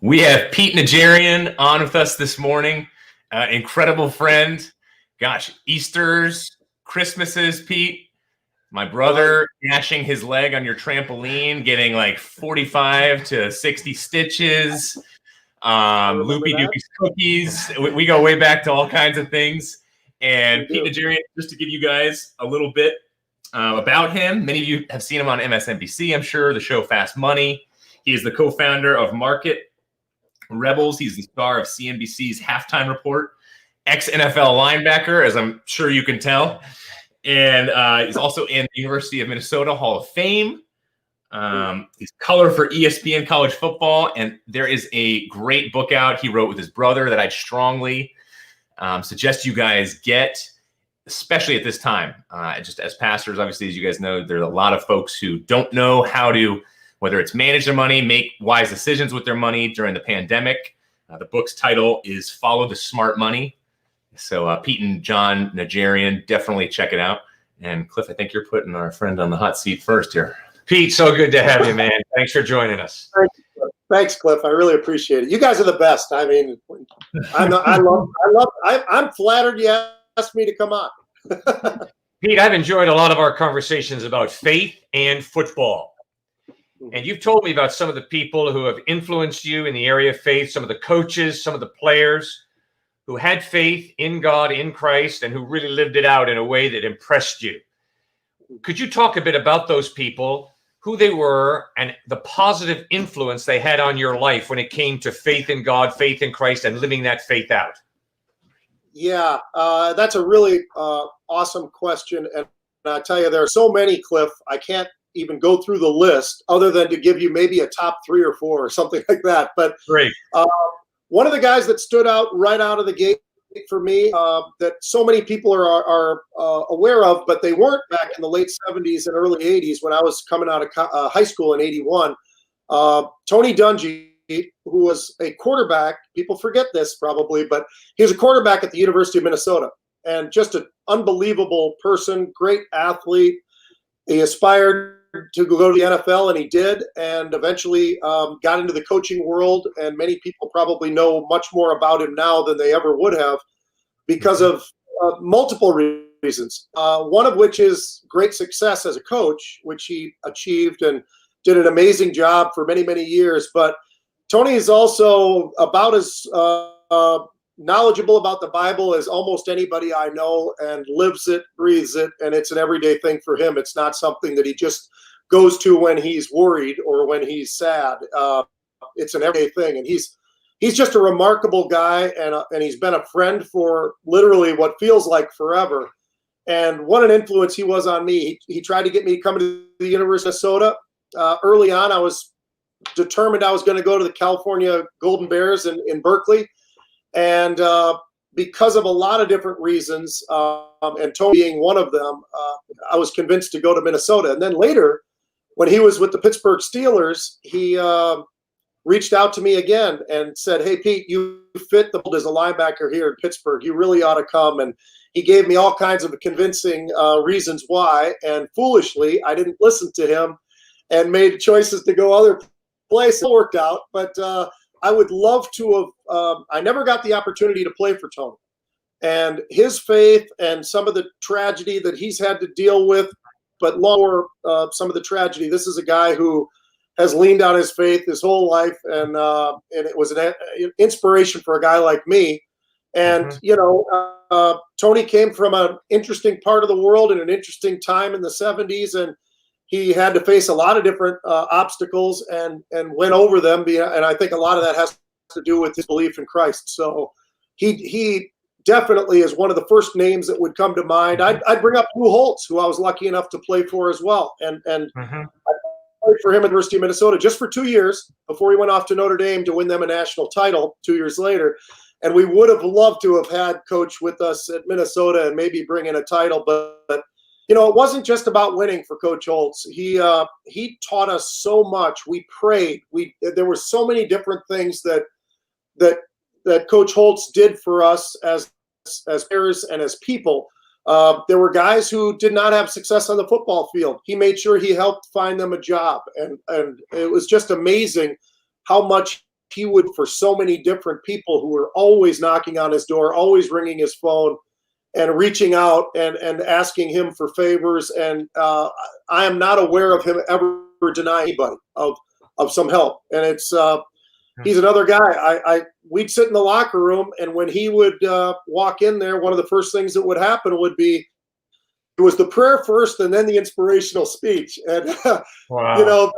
We have Pete Najarian on with us this morning. Incredible friend. Gosh, Easters, Christmases, Pete. My brother dashing his leg on your trampoline, getting like 45 to 60 stitches. Loopy Doopy's cookies. We go way back to all kinds of things. And Pete Najarian, just to give you guys a little bit about him. Many of you have seen him on MSNBC, I'm sure, the show Fast Money. He is the co-founder of Market Rebels. He's the star of CNBC's Halftime Report, ex-NFL linebacker, as I'm sure you can tell. And he's also in the University of Minnesota Hall of Fame. He's color for ESPN College Football. And there is a great book out he wrote with his brother that I'd strongly suggest you guys get, especially at this time. Just as pastors, obviously, as you guys know, there's a lot of folks who don't know how to, whether it's manage their money, make wise decisions with their money during the pandemic. The book's title is Follow the Smart Money. So Pete and John Najarian, definitely check it out. And Cliff, I think you're putting our friend on the hot seat first here. Pete, so good to have you, man. Thanks for joining us. Thanks, Cliff. I really appreciate it. You guys are the best. I mean, I'm flattered you asked me to come on. Pete, I've enjoyed a lot of our conversations about faith and football. And you've told me about some of the people who have influenced you in the area of faith, some of the coaches, some of the players who had faith in God, in Christ, and who really lived it out in a way that impressed you. Could you talk a bit about those people, who they were, and the positive influence they had on your life when it came to faith in God, faith in Christ, and living that faith out? Yeah, that's a really awesome question. And I tell you, there are so many, Cliff, I can't even go through the list other than to give you maybe a top 3 or 4 or something like that. But great. One of the guys that stood out right out of the gate for me that so many people are aware of, but they weren't back in the late 70s and early 80s when I was coming out of high school in 81. Tony Dungy, who was a quarterback, people forget this probably, but he was a quarterback at the University of Minnesota and just an unbelievable person, great athlete. He aspired to go to the NFL, and he did, and eventually got into the coaching world. And many people probably know much more about him now than they ever would have because of multiple reasons. One of which is great success as a coach, which he achieved and did an amazing job for many, many years. But Tony is also about as knowledgeable about the Bible as almost anybody I know, and lives it, breathes it, and it's an everyday thing for him. It's not something that he just goes to when he's worried or when he's sad. It's an everyday thing, and he's just a remarkable guy, and he's been a friend for literally what feels like forever. And what an influence he was on me. He tried to get me to come to the University of Minnesota. Early on, I was determined I was going to go to the California Golden Bears in Berkeley. And because of a lot of different reasons, and Tony being one of them, I was convinced to go to Minnesota. And then later, when he was with the Pittsburgh Steelers, he reached out to me again and said, "Hey, Pete, you fit the mold as a linebacker here in Pittsburgh. You really ought to come." And he gave me all kinds of convincing reasons why. And foolishly, I didn't listen to him and made choices to go other places. It worked out, but I would love to have. I never got the opportunity to play for Tony, and his faith and some of the tragedy that he's had to deal with, but lower some of the tragedy. This is a guy who has leaned on his faith his whole life, and it was an inspiration for a guy like me. And Tony came from an interesting part of the world in an interesting time in the 70s, and he had to face a lot of different obstacles and went over them. And I think a lot of that has to do with his belief in Christ. So he definitely is one of the first names that would come to mind. I'd bring up Lou Holtz, who I was lucky enough to play for as well. And I played for him at the University of Minnesota just for 2 years before he went off to Notre Dame to win them a national title 2 years later. And we would have loved to have had Coach with us at Minnesota and maybe bring in a title, but it wasn't just about winning for Coach Holtz. He taught us so much. We prayed. There were so many different things that Coach Holtz did for us as players and as people. There were guys who did not have success on the football field. He made sure he helped find them a job, and it was just amazing how much he would for so many different people who were always knocking on his door, always ringing his phone, and reaching out and asking him for favors. And I am not aware of him ever denying anybody of some help. And it's he's another guy. We'd sit in the locker room, and when he would walk in there, one of the first things that would happen would be, it was the prayer first and then the inspirational speech. And Wow.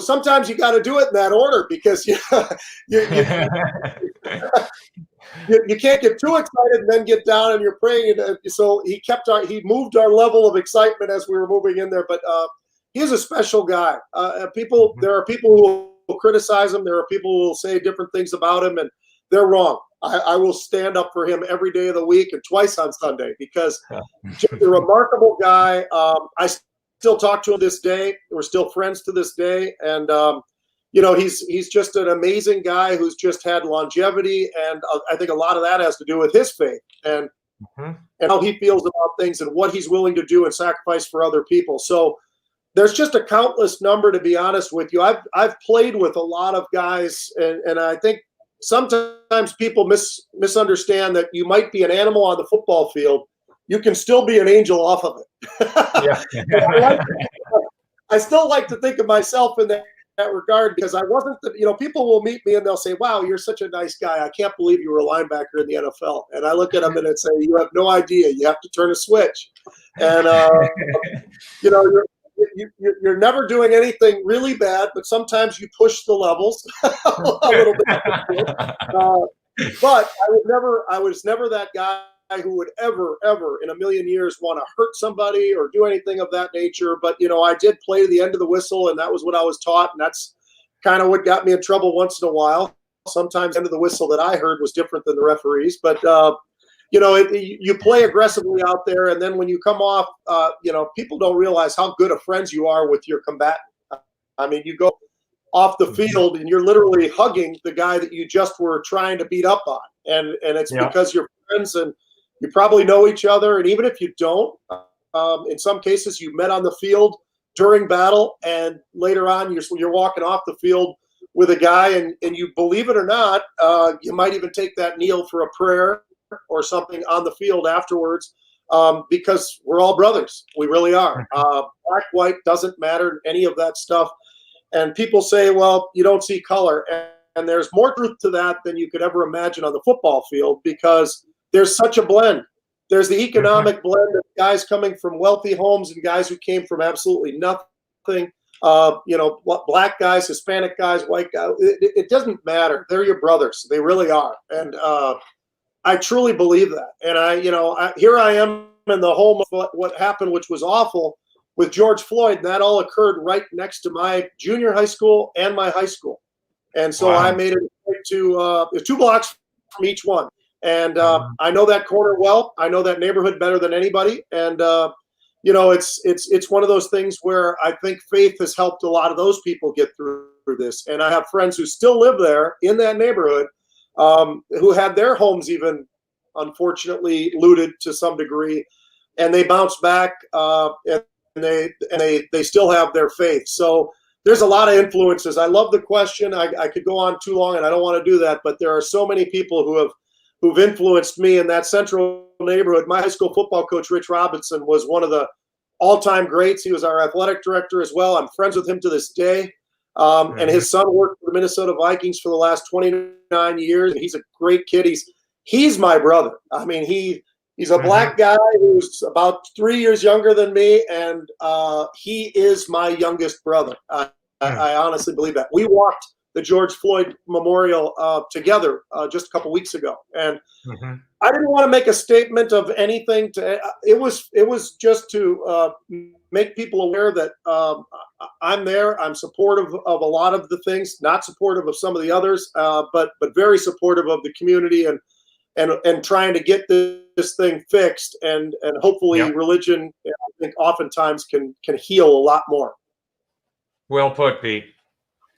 sometimes you got to do it in that order, because you can't get too excited and then get down and you're praying. And so he moved our level of excitement as we were moving in there. But he's a special guy. There are people who will criticize him. There are people who will say different things about him, and they're wrong. I will stand up for him every day of the week and twice on Sunday, because just a remarkable guy. I still talk to him this day. We're still friends to this day. And, he's just an amazing guy who's just had longevity. And I think a lot of that has to do with his faith and how he feels about things and what he's willing to do and sacrifice for other people. So there's just a countless number, to be honest with you. I've played with a lot of guys, and I think sometimes people misunderstand that you might be an animal on the football field. You can still be an angel off of it. Yeah. I still like to think of myself in that regard, because I wasn't, people will meet me and they'll say, wow, you're such a nice guy. I can't believe you were a linebacker in the NFL. And I look at them and I'd say, you have no idea. You have to turn a switch. And, you're never doing anything really bad, but sometimes you push the levels a little bit. But I was never that guy who would ever in a million years want to hurt somebody or do anything of that nature. But, I did play to the end of the whistle, and that was what I was taught. And that's kind of what got me in trouble once in a while. Sometimes the end of the whistle that I heard was different than the referees. But, you play aggressively out there, and then when you come off, people don't realize how good of friends you are with your combatant. I mean, you go off the field and you're literally hugging the guy that you just were trying to beat up on, and it's because you're friends and you probably know each other. And even if you don't, in some cases you met on the field during battle, and later on you're walking off the field with a guy, and you, believe it or not, you might even take that kneel for a prayer or something on the field afterwards, because we're all brothers. We really are. Black, white, doesn't matter, any of that stuff. And people say, well, you don't see color. And there's more truth to that than you could ever imagine on the football field, because there's such a blend. There's the economic blend of guys coming from wealthy homes and guys who came from absolutely nothing. Black guys, Hispanic guys, white guys. It doesn't matter. They're your brothers. They really are. And I truly believe that. And here I am in the home of what happened, which was awful, with George Floyd, and that all occurred right next to my junior high school and my high school. And so I made it to 2 blocks from each one. And I know that corner well. I know that neighborhood better than anybody. And it's one of those things where I think faith has helped a lot of those people get through this. And I have friends who still live there in that neighborhood, who had their homes even unfortunately looted to some degree, and they bounced back, and they still have their faith. So there's a lot of influences. I love the question. I could go on too long, and I don't want to do that, but there are so many people who've influenced me in that central neighborhood. My high school football coach, Rich Robinson, was one of the all-time greats. He was our athletic director as well. I'm friends with him to this day. And his son worked for the Minnesota Vikings for the last 29 years. And he's a great kid. He's my brother. I mean, he's a black guy who's about 3 years younger than me, and he is my youngest brother. I honestly believe that. We walked the George Floyd Memorial together just a couple weeks ago, and I didn't want to make a statement of anything. It was just to make people aware that I'm there. I'm supportive of a lot of the things, not supportive of some of the others, but very supportive of the community and trying to get this thing fixed, and hopefully religion, I think, oftentimes can heal a lot more. Well put, Pete.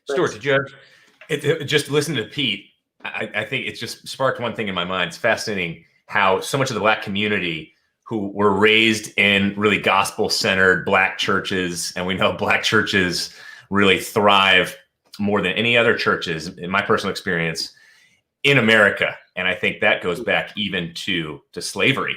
Stuart, did you have? Just listen to Pete. I think it's just sparked one thing in my mind. It's fascinating how so much of the Black community who were raised in really gospel-centered Black churches, and we know Black churches really thrive more than any other churches, in my personal experience, in America. And I think that goes back even to slavery,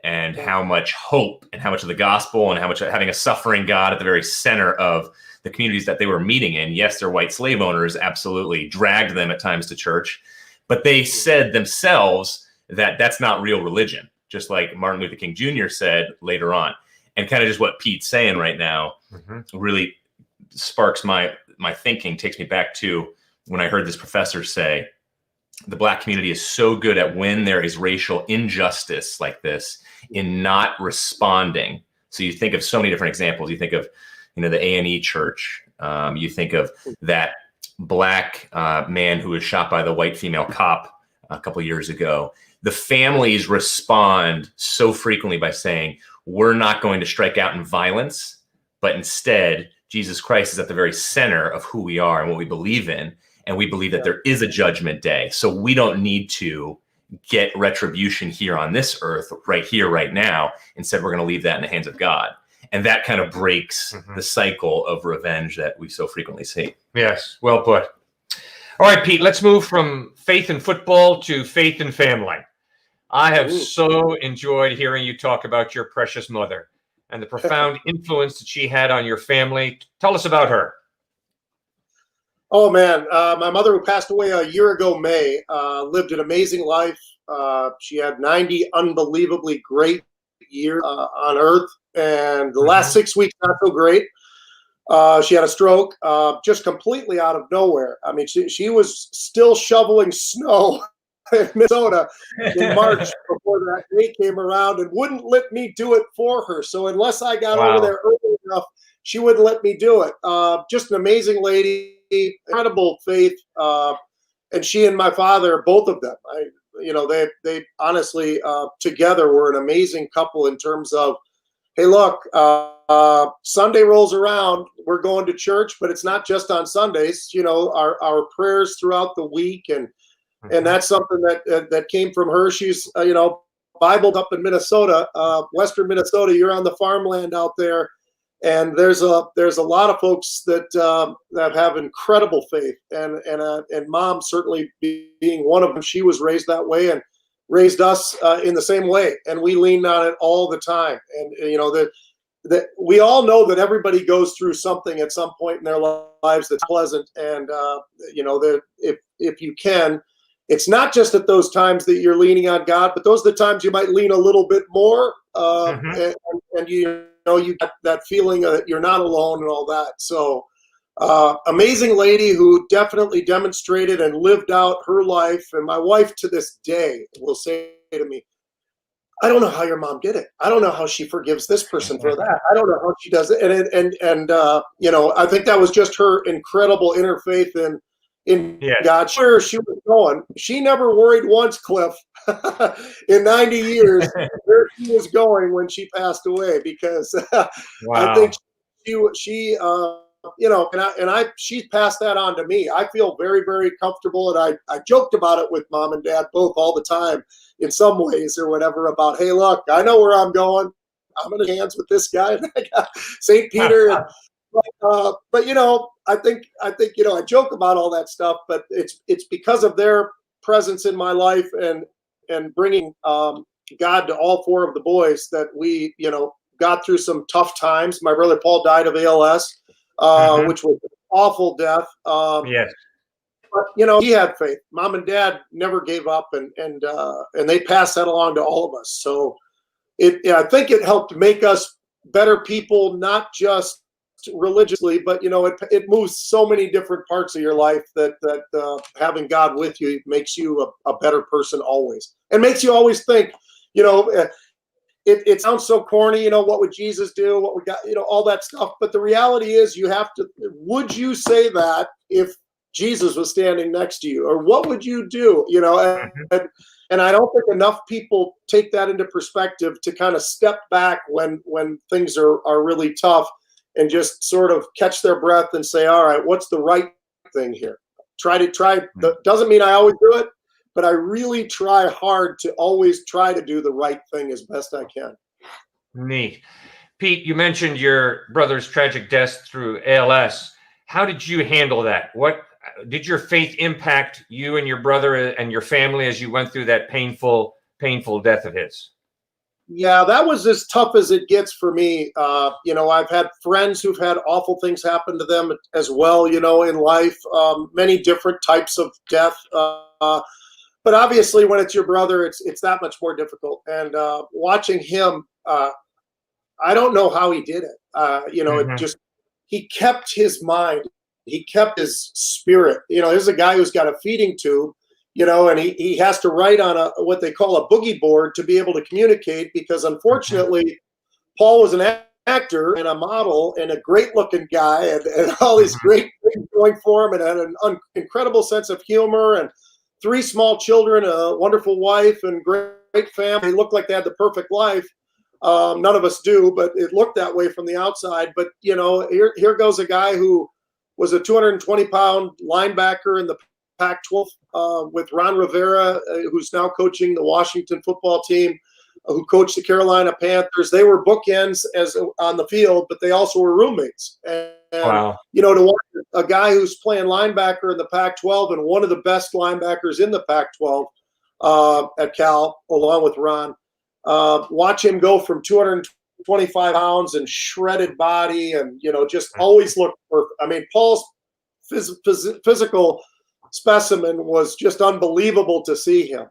and how much hope and how much of the gospel and how much having a suffering God at the very center of the communities that they were meeting in. Yes, their white slave owners absolutely dragged them at times to church, but they said themselves that that's not real religion, just like Martin Luther King Jr. said later on. And kind of just what Pete's saying right now really sparks my thinking, takes me back to when I heard this professor say, the Black community is so good at when there is racial injustice like this in not responding. So you think of so many different examples. You think of, the A&E church. You think of that Black man who was shot by the white female cop a couple of years ago. The families respond so frequently by saying, we're not going to strike out in violence, but instead, Jesus Christ is at the very center of who we are and what we believe in. And we believe that there is a judgment day. So we don't need to get retribution here on this earth, right here, right now. Instead, we're going to leave that in the hands of God. And that kind of breaks the cycle of revenge that we so frequently see. Yes, well put. All right, Pete, let's move from faith in football to faith in family. I have so enjoyed hearing you talk about your precious mother and the profound influence that she had on your family. Tell us about her. Oh, man. My mother, who passed away a year ago, May, lived an amazing life. She had 90 unbelievably great years on earth. And the last 6 weeks, not so great. She had a stroke just completely out of nowhere. I mean, she was still shoveling snow in Minnesota in March before that day came around, and wouldn't let me do it for her. So unless I got over there early enough, she wouldn't let me do it. Just an amazing lady, incredible faith. And she and my father, both of them, they honestly together were an amazing couple in terms of, hey, look, Sunday rolls around, we're going to church, but it's not just on Sundays. Our prayers throughout the week, and that's something that came from her. She's Bibled up in Minnesota, Western Minnesota. You're on the farmland out there, and there's a lot of folks that have incredible faith, and Mom certainly being one of them. She was raised that way and raised us in the same way, and we lean on it all the time. And that we all know that everybody goes through something at some point in their lives that's pleasant, and that if you can, it's not just at those times that you're leaning on God, but those are the times you might lean a little bit more, and you get that feeling that you're not alone and all that. So amazing lady who definitely demonstrated and lived out her life. And my wife to this day will say to me, I don't know how your mom did it. I don't know how she forgives this person for that. I don't know how she does it. And I think that was just her incredible inner faith in God. Sure, she was going. She never worried once, Cliff, in 90 years where she was going when she passed away, because I think she she passed that on to me. I feel very, very comfortable, and I joked about it with Mom and Dad both all the time in some ways or whatever about, hey, look, I know where I'm going. I'm in hands with this guy, St. Peter. But I think I joke about all that stuff, but it's because of their presence in my life and bringing God to all four of the boys that we got through some tough times. My brother Paul died of ALS, which was an awful death. But he had faith. Mom and Dad never gave up, and they passed that along to all of us. So I think it helped make us better people, not just religiously, but it moves so many different parts of your life that having God with you makes you a better person always, and makes you always think. It sounds so corny, what would Jesus do? What we got, all that stuff. But the reality is, you have to. Would you say that if Jesus was standing next to you, or what would you do? And I don't think enough people take that into perspective to kind of step back when things are really tough, and just sort of catch their breath and say, all right, what's the right thing here? Doesn't mean I always do it, but I really try hard to always try to do the right thing as best I can. Neat. Pete, you mentioned your brother's tragic death through ALS. How did you handle that? What did your faith impact you and your brother and your family as you went through that painful death of his? Yeah, that was as tough as it gets for me. I've had friends who've had awful things happen to them as well, in life, many different types of death. But obviously when it's your brother, it's that much more difficult. And watching him, I don't know how he did it. It just, he kept his mind, he kept his spirit. There's a guy who's got a feeding tube, and he has to write on what they call a boogie board to be able to communicate, because unfortunately, Paul was an actor and a model and a great looking guy and all these great things going for him, and had an incredible sense of humor and 3 small children, a wonderful wife, and great family. They looked like they had the perfect life. None of us do, but it looked that way from the outside. But, here goes a guy who was a 220-pound linebacker in the Pac-12 with Ron Rivera, who's now coaching the Washington football team, who coached the Carolina Panthers. They were bookends as on the field, but they also were roommates. And wow. To watch a guy who's playing linebacker in the Pac-12 and one of the best linebackers in the Pac-12 at Cal, along with Ron, watch him go from 225 pounds and shredded body and, just always look perfect. I mean, Paul's physical specimen was just unbelievable to see him.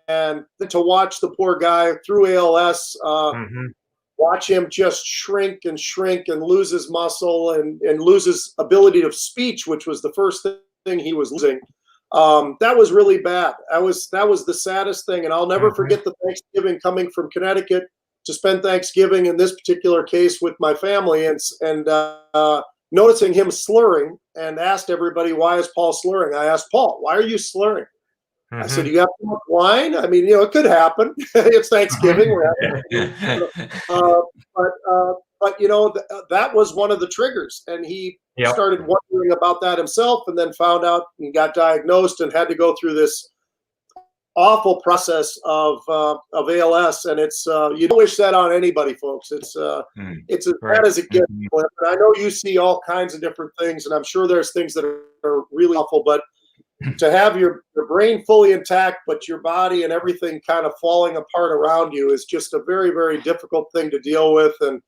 And to watch the poor guy through ALS, watch him just shrink and lose his muscle and lose his ability of speech, which was the first thing he was losing. That was really bad. That was the saddest thing. And I'll never forget the Thanksgiving coming from Connecticut to spend Thanksgiving in this particular case with my family, and noticing him slurring, and asked everybody, why is Paul slurring? I asked Paul, why are you slurring? I said, do you have too much wine? I mean, it could happen. It's Thanksgiving. But that was one of the triggers. And he started wondering about that himself, and then found out and got diagnosed and had to go through this awful process of ALS. And it's, you don't wish that on anybody, folks. It's as bad as it gets. And I know you see all kinds of different things, and I'm sure there's things that are really awful, but to have your brain fully intact, but your body and everything kind of falling apart around you is just a very, very difficult thing to deal with. And,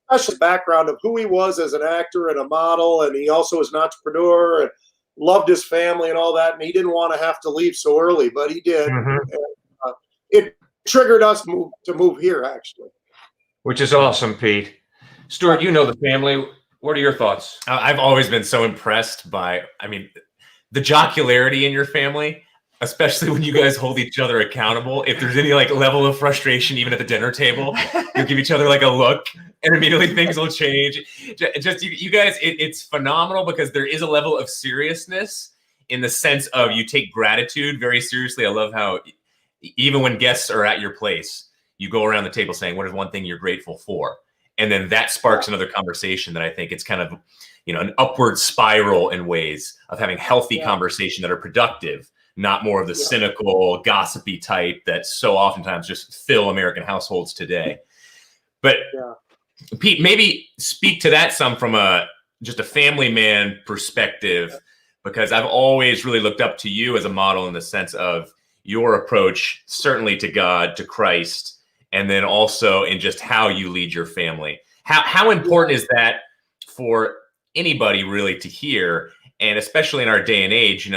especially the background of who he was as an actor and a model. And he also was an entrepreneur and loved his family and all that. And he didn't want to have to leave so early, but he did. And, it triggered us to move here, actually. Which is awesome, Pete. Stuart, the family. What are your thoughts? I've always been so impressed by, the jocularity in your family, especially when you guys hold each other accountable. If there's any level of frustration, even at the dinner table, you give each other a look, and immediately things will change. Just you guys, it's phenomenal, because there is a level of seriousness in the sense of you take gratitude very seriously. I love how even when guests are at your place, you go around the table saying, what is one thing you're grateful for? And then that sparks another conversation that I think it's kind of, an upward spiral in ways of having healthy conversation that are productive, not more of the cynical, gossipy type that so oftentimes just fill American households today. But Pete, maybe speak to that some from just a family man perspective, because I've always really looked up to you as a model in the sense of your approach, certainly to God, to Christ, and then also in just how you lead your family. How important is that for anybody really to hear? And especially in our day and age,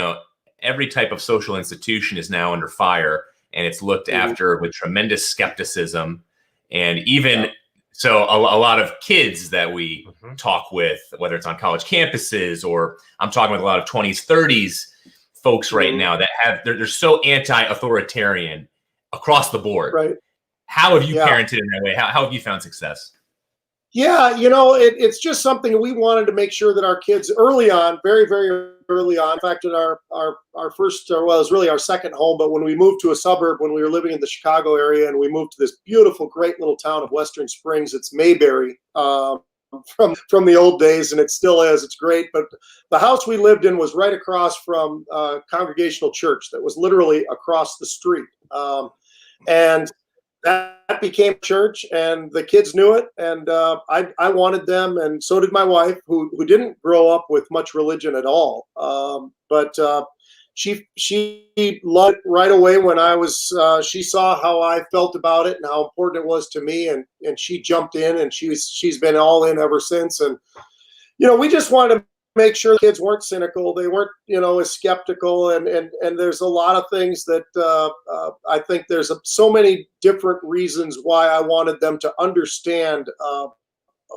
every type of social institution is now under fire, and it's looked after with tremendous skepticism. And even so, a lot of kids that we talk with, whether it's on college campuses, or I'm talking with a lot of 20s, 30s folks right now that they're so anti-authoritarian across the board. Right. How have you parented in that way? How have you found success? Yeah, it's just something we wanted to make sure that our kids early on, very, very early on, in fact, in our first, it was really our second home, but when we moved to a suburb, when we were living in the Chicago area, and we moved to this beautiful, great little town of Western Springs, it's Mayberry from the old days, and it still is. It's great. But the house we lived in was right across from a Congregational church that was literally across the street. And that became church, and the kids knew it, and I wanted them, and so did my wife, who didn't grow up with much religion at all, but she loved it right away when I was. She saw how I felt about it and how important it was to me, and she jumped in, and she's been all in ever since. And we just wanted to make sure the kids weren't cynical, they weren't as skeptical, and there's a lot of things that I think there's so many different reasons why I wanted them to understand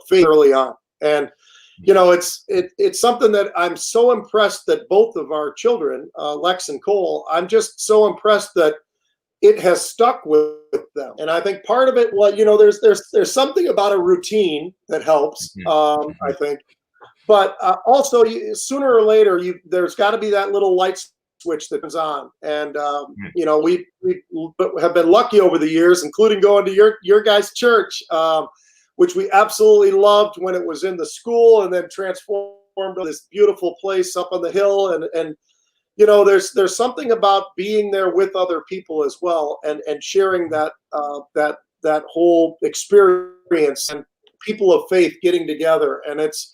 faith early on. And it's something that I'm so impressed that both of our children, Lex and Cole, I'm just so impressed that it has stuck with them. And I think part of it was, there's something about a routine that helps, I think. But also, sooner or later, there's got to be that little light switch that comes on. And we have been lucky over the years, including going to your guys' church, which we absolutely loved when it was in the school, and then transformed to this beautiful place up on the hill. And there's something about being there with other people as well, and sharing that whole experience, and people of faith getting together, and it's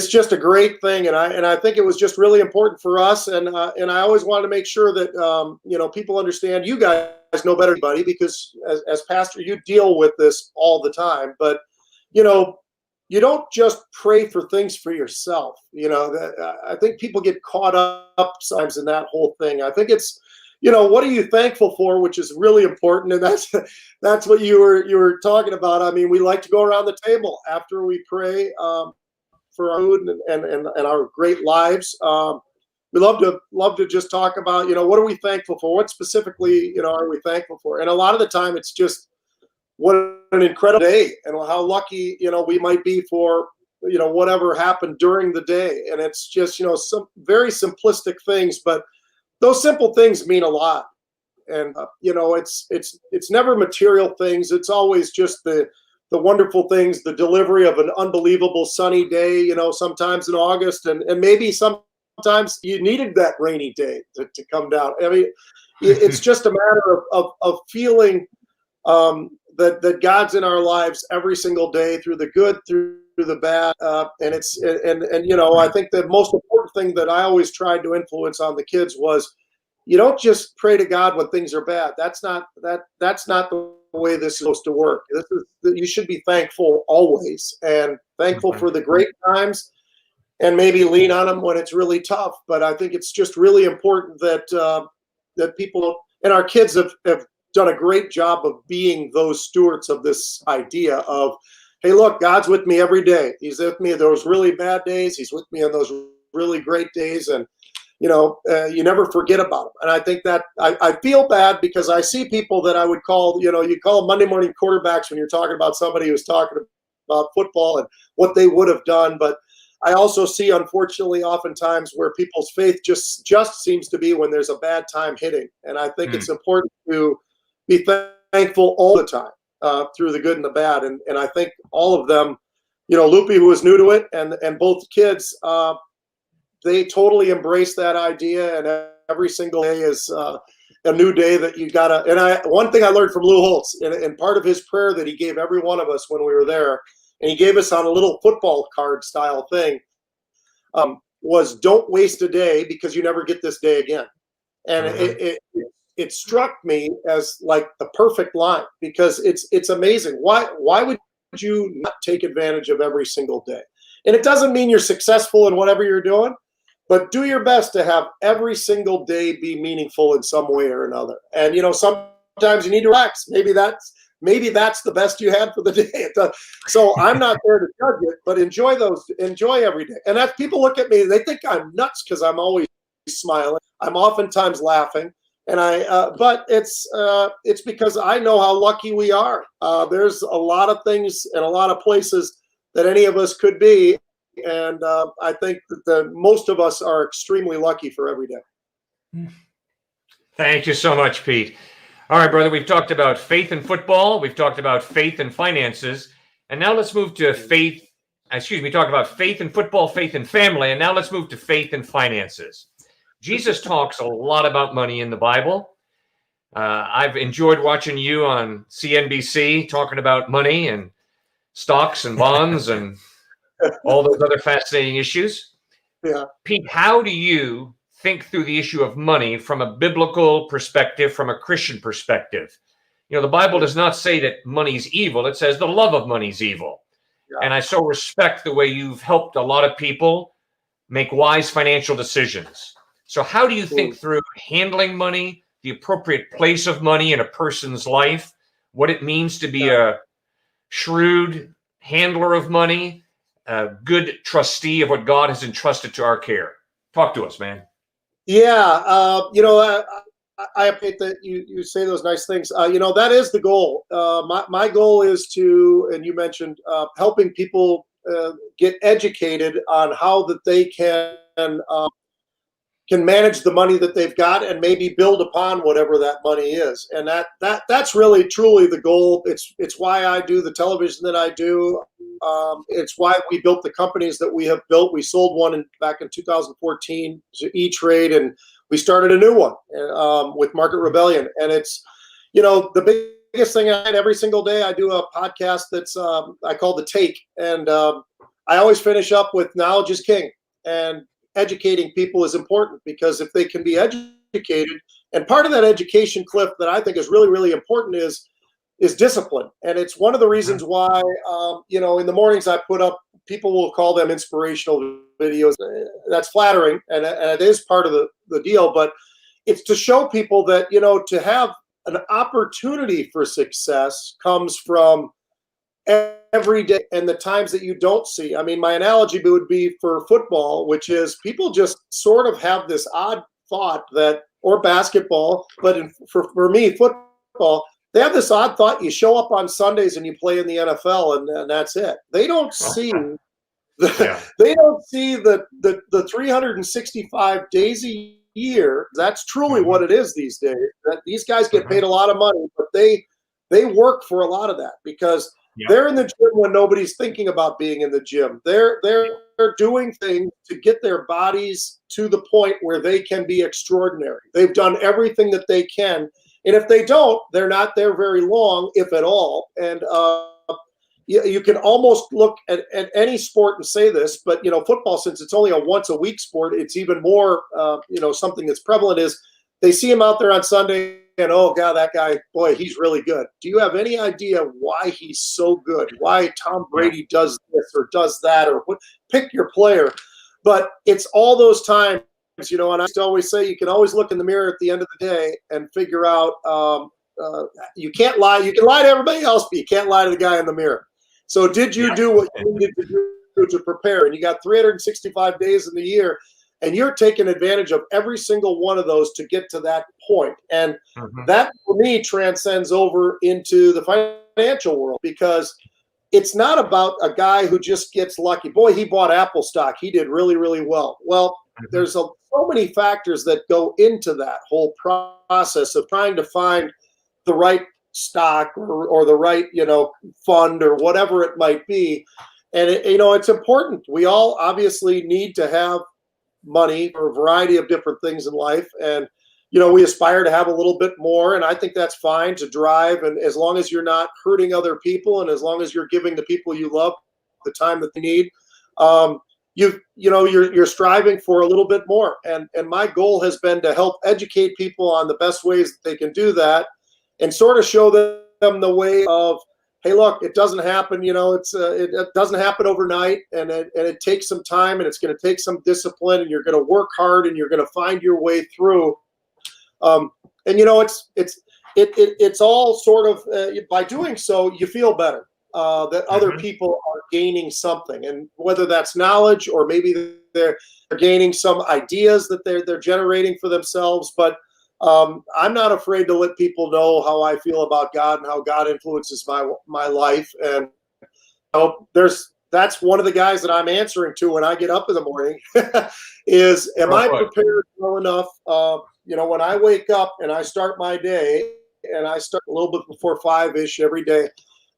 just a great thing, and I think it was just really important for us, and I always wanted to make sure that people understand. You guys know better than anybody, because as pastor you deal with this all the time, but you don't just pray for things for yourself. I think people get caught up sometimes in that whole thing. I think it's what are you thankful for, which is really important, and that's what you were talking about. I mean, we like to go around the table after we pray for our food and our great lives. We love to just talk about, what are we thankful for? What specifically, are we thankful for? And a lot of the time it's just what an incredible day, and how lucky, we might be for, whatever happened during the day. And it's just, some very simplistic things, but those simple things mean a lot. And, it's never material things. It's always just the wonderful things, the delivery of an unbelievable sunny day, sometimes in August, and maybe sometimes you needed that rainy day to come down. I mean, it's just a matter of feeling that God's in our lives every single day, through the good, through the bad, and I think the most important thing that I always tried to influence on the kids was, you don't just pray to God when things are bad. That's not the way this is supposed to work. You should be thankful always, and thankful for the great times, and maybe lean on them when it's really tough. But I think it's just really important that people, and our kids have done a great job of being those stewards of this idea of, hey, look, God's with me every day. He's with me in those really bad days. He's with me on those really great days. And you never forget about them. And I think that I feel bad, because I see people that I would call, you call them Monday morning quarterbacks when you're talking about somebody who's talking about football and what they would have done. But I also see, unfortunately, oftentimes where people's faith just seems to be when there's a bad time hitting. And I think it's important to be thankful all the time, through the good and the bad. And I think all of them, Loopy, who was new to it, and both kids, they totally embrace that idea, and every single day is a new day that you gotta. And one thing I learned from Lou Holtz, and part of his prayer that he gave every one of us when we were there, and he gave us on a little football card style thing, was don't waste a day, because you never get this day again. And it struck me as like the perfect line, because it's amazing. Why would you not take advantage of every single day? And it doesn't mean you're successful in whatever you're doing, but do your best to have every single day be meaningful in some way or another. And sometimes you need to relax. Maybe that's the best you had for the day. So I'm not there to judge it, but enjoy every day. And that people look at me, they think I'm nuts because I'm always smiling. I'm oftentimes laughing, and but it's because I know how lucky we are. There's a lot of things and a lot of places that any of us could be. And I think that most of us are extremely lucky for every day. Thank you so much, Pete. All right, brother, we've talked about faith in football. We've talked about faith in finances. And now let's move to faith. We talked about faith in football, faith in family. And now let's move to faith in finances. Jesus talks a lot about money in the Bible. I've enjoyed watching you on CNBC talking about money and stocks and bonds and all those other fascinating issues. Yeah. Pete, how do you think through the issue of money from a biblical perspective, from a Christian perspective? You know, the Bible does not say that money's evil. It says the love of money's evil. Yeah. And I so respect the way you've helped a lot of people make wise financial decisions. So how do you think through handling money, the appropriate place of money in a person's life, what it means to be a shrewd handler of money, a good trustee of what God has entrusted to our care? Talk to us, man. Yeah, I appreciate that you say those nice things. That is the goal. My goal is to, and you mentioned helping people get educated on how that they can manage the money that they've got and maybe build upon whatever that money is. And that's really truly the goal. It's why I do the television that I do. It's why we built the companies that we have built. We sold one back in 2014 to E-Trade, and we started a new one with Market Rebellion. And it's, the biggest thing every single day I do a podcast that's I call The Take. And I always finish up with knowledge is king. And educating people is important, because if they can be educated, and part of that education, Cliff, that I think is really, really important is discipline. And it's one of the reasons why, in the mornings I put up, people will call them inspirational videos. That's flattering, and it is part of the deal, but it's to show people that, to have an opportunity for success comes from every day and the times that you don't see. I mean, my analogy would be for football, which is people just sort of have this odd thought that, or basketball, but for me, football, they have this odd thought. You show up on Sundays and you play in the NFL, and that's it. They don't see they don't see the 365 days a year. That's truly what it is these days. That these guys get paid a lot of money, but they work for a lot of that, because they're in the gym when nobody's thinking about being in the gym. They're doing things to get their bodies to the point where they can be extraordinary. They've done everything that they can. And if they don't, they're not there very long, if at all. And you can almost look at any sport and say this, but, football, since it's only a once a week sport, it's even more, something that's prevalent is they see him out there on Sunday and, oh, God, that guy, boy, he's really good. Do you have any idea why he's so good? Why Tom Brady does this or does that, or pick your player? But it's all those times, and I always say you can always look in the mirror at the end of the day and figure out you can't lie. You can lie to everybody else, but you can't lie to the guy in the mirror. So did you do what you needed to do to prepare? And you got 365 days in the year, and you're taking advantage of every single one of those to get to that point. And that, for me, transcends over into the financial world, because it's not about a guy who just gets lucky. Boy, he bought Apple stock. He did really, really well. Well, there's so many factors that go into that whole process of trying to find the right stock or the right, fund or whatever it might be. And, it's important. We all obviously need to have money for a variety of different things in life. And, we aspire to have a little bit more. And I think that's fine to drive. And as long as you're not hurting other people, and as long as you're giving the people you love the time that they need, you're striving for a little bit more. And my goal has been to help educate people on the best ways that they can do that, and sort of show them the way of, hey, look, it doesn't happen. It doesn't happen overnight, and it takes some time, and it's going to take some discipline, and you're going to work hard, and you're going to find your way through. It's all sort of by doing so, you feel better that other people are gaining something, and whether that's knowledge or maybe they're gaining some ideas that they're generating for themselves. But I'm not afraid to let people know how I feel about God and how God influences my life. And that's one of the guys that I'm answering to when I get up in the morning is, am I prepared well enough? When I wake up and I start my day, and I start a little bit before 5-ish every day,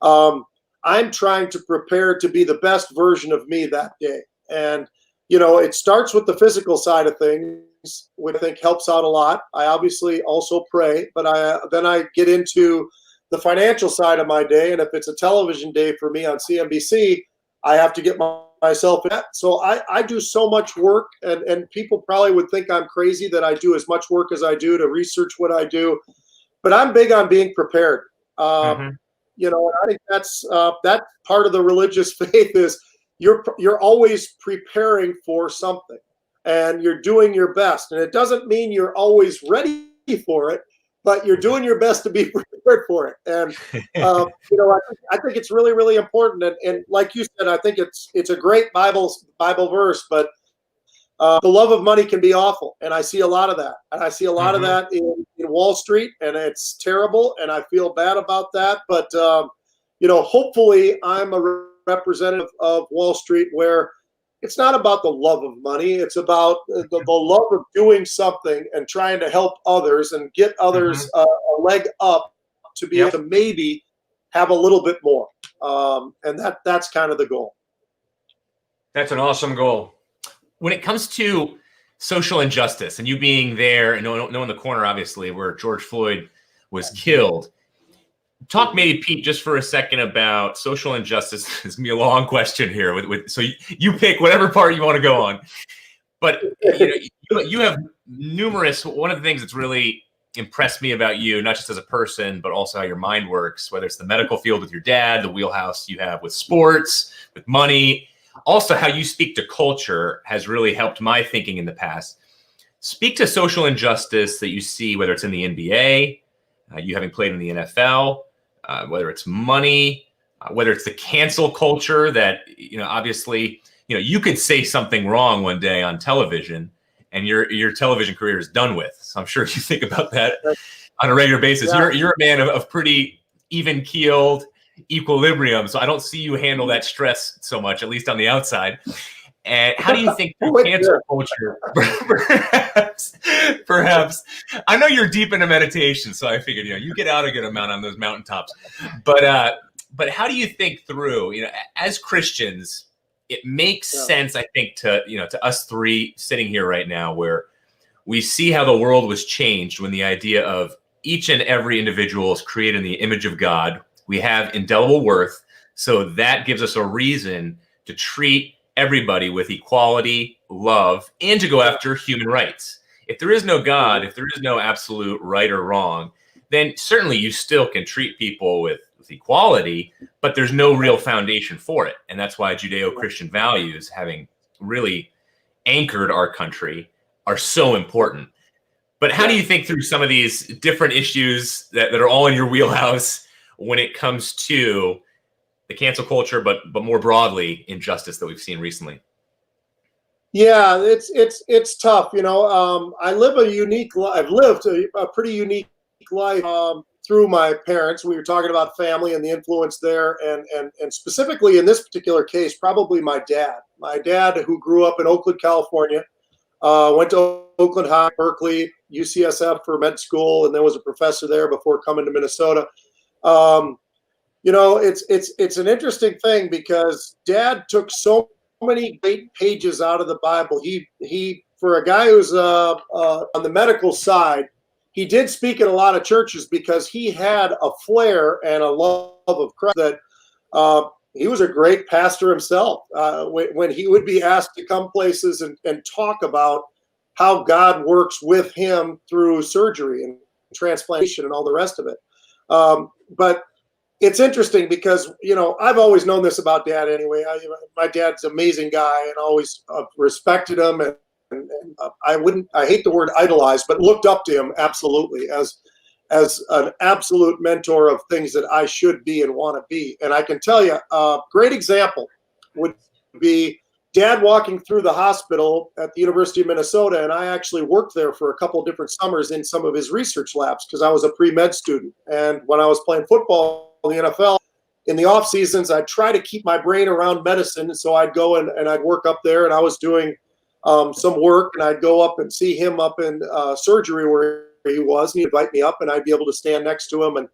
I'm trying to prepare to be the best version of me that day. And, it starts with the physical side of things. which I think helps out a lot. I obviously also pray, but then I get into the financial side of my day. And if it's a television day for me on CNBC, I have to get myself in that. So I do so much work, and people probably would think I'm crazy that I do as much work as I do to research what I do. But I'm big on being prepared. You know, I think that's part of the religious faith is you're always preparing for something, and you're doing your best. And it doesn't mean you're always ready for it, but you're doing your best to be prepared for it. And you know, I think it's really, really important. And like you said, I think it's a great Bible verse, but the love of money can be awful, and I see a lot of that. And I see a lot of that in Wall Street, and it's terrible, and I feel bad about that. But you know, hopefully, I'm a representative of Wall Street where it's not about the love of money; it's about the love of doing something and trying to help others and get others a leg up to be able to maybe have a little bit more. And that's kind of the goal. That's an awesome goal. When it comes to social injustice and you being there and knowing the corner, obviously, where George Floyd was killed, talk maybe, Pete, just for a second about social injustice. It's going to be a long question here. So you pick whatever part you want to go on. But you have numerous, one of the things that's really impressed me about you, not just as a person, but also how your mind works, whether it's the medical field with your dad, the wheelhouse you have with sports, with money, also how you speak to culture has really helped my thinking in the past. Speak to social injustice that you see, whether it's in the NBA, you having played in the NFL, whether it's money, whether it's the cancel culture that, obviously, you could say something wrong one day on television and your television career is done with. So I'm sure you think about that on a regular basis. Yeah. You're a man of pretty even keeled equilibrium. So I don't see you handle that stress so much, at least on the outside. And how do you think cancel culture, perhaps, I know you're deep into meditation, so I figured, you get out a good amount on those mountaintops, but how do you think through, as Christians, it makes sense, I think, to us three sitting here right now, where we see how the world was changed when the idea of each and every individual is created in the image of God. We have indelible worth. So that gives us a reason to treat everybody with equality, love, and to go after human rights. If there is no God, if there is no absolute right or wrong, then certainly you still can treat people with equality, but there's no real foundation for it. And that's why Judeo-Christian values, having really anchored our country, are so important. But how do you think through some of these different issues that are all in your wheelhouse when it comes to the cancel culture, but more broadly, injustice that we've seen recently? Yeah, it's tough. I live I've lived a pretty unique life through my parents. We were talking about family and the influence there, and specifically in this particular case, probably my dad. My dad, who grew up in Oakland, California, went to Oakland High, Berkeley, UCSF for med school, and then was a professor there before coming to Minnesota. It's an interesting thing because Dad took so many great pages out of the Bible. He for a guy who's on the medical side, he did speak in a lot of churches because he had a flair and a love of Christ that he was a great pastor himself. When he would be asked to come places and talk about how God works with him through surgery and transplantation and all the rest of it. But it's interesting because, I've always known this about Dad anyway. My dad's an amazing guy and always respected him. And I hate the word idolize, but looked up to him absolutely as an absolute mentor of things that I should be and want to be. And I can tell you, a great example would be Dad walking through the hospital at the University of Minnesota. And I actually worked there for a couple of different summers in some of his research labs because I was a pre-med student. And when I was playing football in the NFL, in the off seasons, I'd try to keep my brain around medicine. So I'd go and I'd work up there, and I was doing some work, and I'd go up and see him up in surgery where he was, and he'd invite me up, and I'd be able to stand next to him, and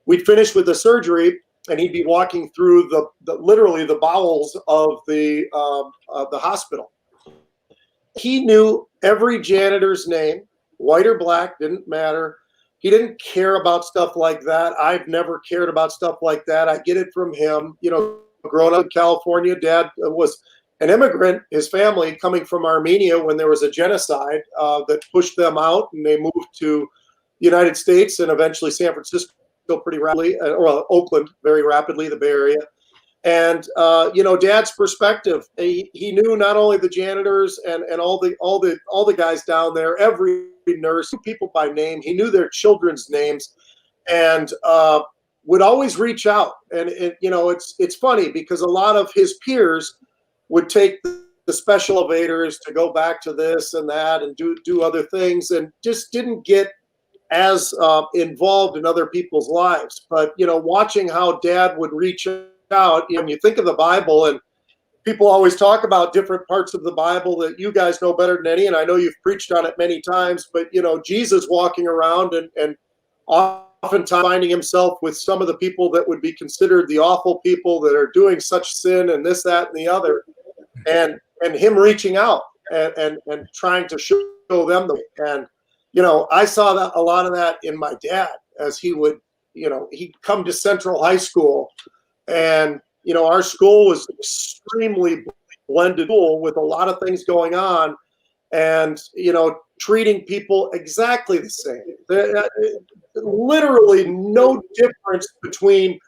we'd finish with the surgery, and he'd be walking through literally the bowels of the hospital. He knew every janitor's name, white or black, didn't matter. He didn't care about stuff like that. I've never cared about stuff like that. I get it from him. You know, growing up in California, Dad was an immigrant, his family coming from Armenia when there was a genocide that pushed them out, and they moved to the United States and eventually San Francisco pretty rapidly, or Oakland very rapidly, the Bay Area. And you know, Dad's perspective, he knew not only the janitors and all the guys down there, every nurse, people by name. He knew their children's names, and would always reach out. And you know, it's funny because a lot of his peers would take the special elevators to go back to this and that and do other things, and just didn't get as involved in other people's lives. But you know, watching how Dad would reach out, you know, you think of the Bible, and people always talk about different parts of the Bible that you guys know better than any, and I know you've preached on it many times, but you know, Jesus walking around and oftentimes finding himself with some of the people that would be considered the awful people that are doing such sin and this, that, and the other, and him reaching out and trying to show them the way. And you know, I saw that a lot of that in my dad, as he would, you know, he'd come to Central High School, and you know, our school was extremely blended school with a lot of things going on, and you know, treating people exactly the same. Literally no difference between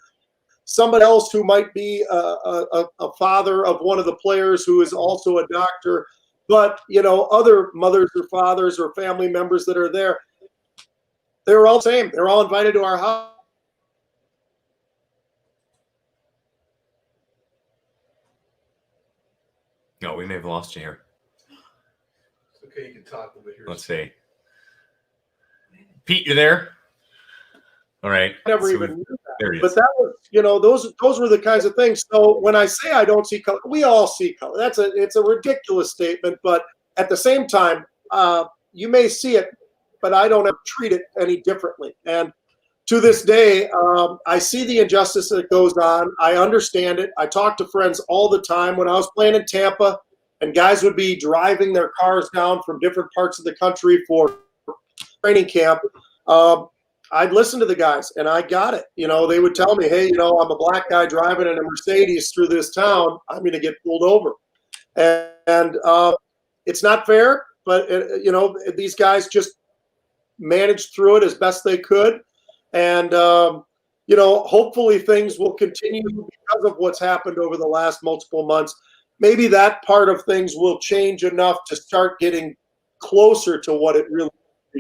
somebody else who might be a father of one of the players who is also a doctor, but you know, other mothers or fathers or family members that are there, they're all the same. They're all invited to our house. No, we may have lost you here. It's okay, you can talk a little bit here. Let's see. Pete, you there? All right. Never So even knew that. there he is. But that was, you know, those were the kinds of things. So when I say I don't see color, we all see color. It's a ridiculous statement, but at the same time, you may see it, but I don't treat it any differently. And to this day, I see the injustice that goes on. I understand it. I talk to friends all the time. When I was playing in Tampa, and guys would be driving their cars down from different parts of the country for training camp, I'd listen to the guys, and I got it. You know, they would tell me, hey, you know, I'm a black guy driving in a Mercedes through this town. I'm going to get pulled over. And it's not fair, but, you know, these guys just managed through it as best they could. And, you know, hopefully things will continue because of what's happened over the last multiple months. Maybe that part of things will change enough to start getting closer to what it really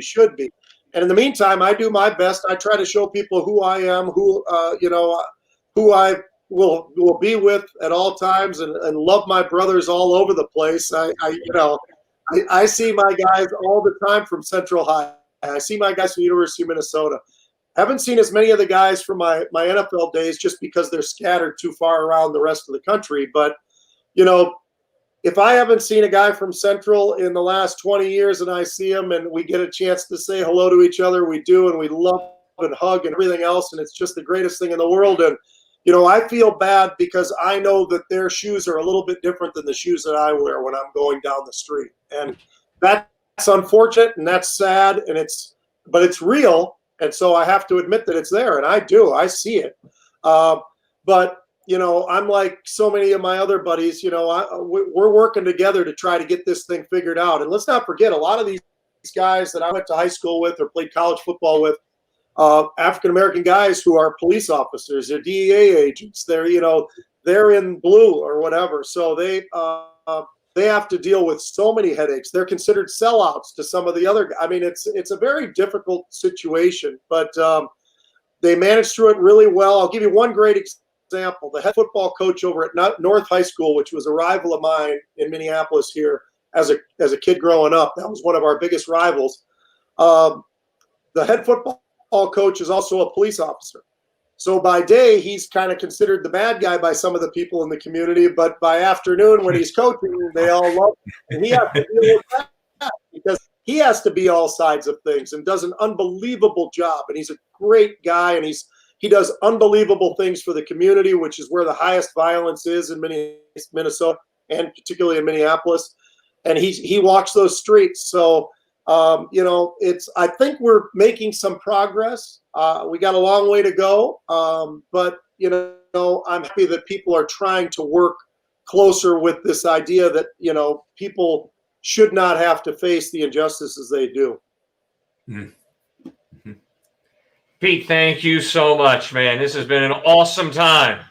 should be. And in the meantime, I do my best. I try to show people who I am, who I will be with at all times, and love my brothers all over the place. I see my guys all the time from Central High. I see my guys from the University of Minnesota. Haven't seen as many of the guys from my NFL days just because they're scattered too far around the rest of the country. But, you know, if I haven't seen a guy from Central in the last 20 years and I see him and we get a chance to say hello to each other, we do, and we love and hug and everything else, and it's just the greatest thing in the world. And, you know, I feel bad because I know that their shoes are a little bit different than the shoes that I wear when I'm going down the street. And that's unfortunate and that's sad, but it's real. And so I have to admit that it's there, and I see it. But, you know, I'm like so many of my other buddies, you know, we're working together to try to get this thing figured out. And let's not forget, a lot of these guys that I went to high school with or played college football with, African-American guys who are police officers, they're DEA agents, they're in blue or whatever. So they have to deal with so many headaches. They're considered sellouts to some of the other. I mean, it's a very difficult situation, but they managed through it really well. I'll give you one great example. The head football coach over at North High School, which was a rival of mine in Minneapolis here as a kid growing up, that was one of our biggest rivals. The head football coach is also a police officer. So by day, he's kind of considered the bad guy by some of the people in the community, but by afternoon when he's coaching, they all love him. And he has to deal with that because he has to be all sides of things and does an unbelievable job. And he's a great guy, and he does unbelievable things for the community, which is where the highest violence is in Minnesota and particularly in Minneapolis. and he walks those streets. So, I think we're making some progress. We got a long way to go, but I'm happy that people are trying to work closer with this idea that people should not have to face the injustices they do. Mm-hmm. Pete, thank you so much, man. This has been an awesome time.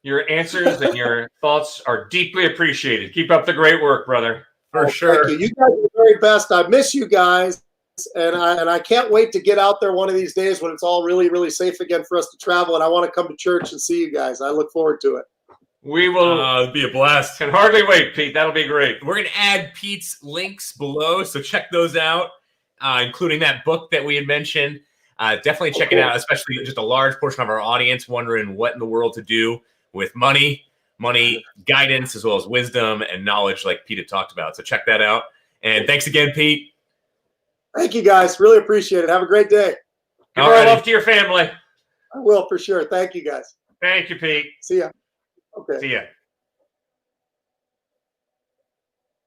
Your answers and your thoughts are deeply appreciated. Keep up the great work, brother. For sure. Thank you. You guys are the very best. I miss you guys. And I can't wait to get out there one of these days when it's all really, really safe again for us to travel. And I want to come to church and see you guys. I look forward to it. We will. It'll be a blast. Can hardly wait, Pete. That'll be great. We're going to add Pete's links below, so check those out, including that book that we had mentioned. Definitely check it out, especially just a large portion of our audience wondering what in the world to do with money guidance, as well as wisdom and knowledge like Pete had talked about. So check that out. And thanks again, Pete. Thank you, guys. Really appreciate it. Have a great day. Give our love to your family. I will, for sure. Thank you, guys. Thank you, Pete. See ya. Okay. See ya.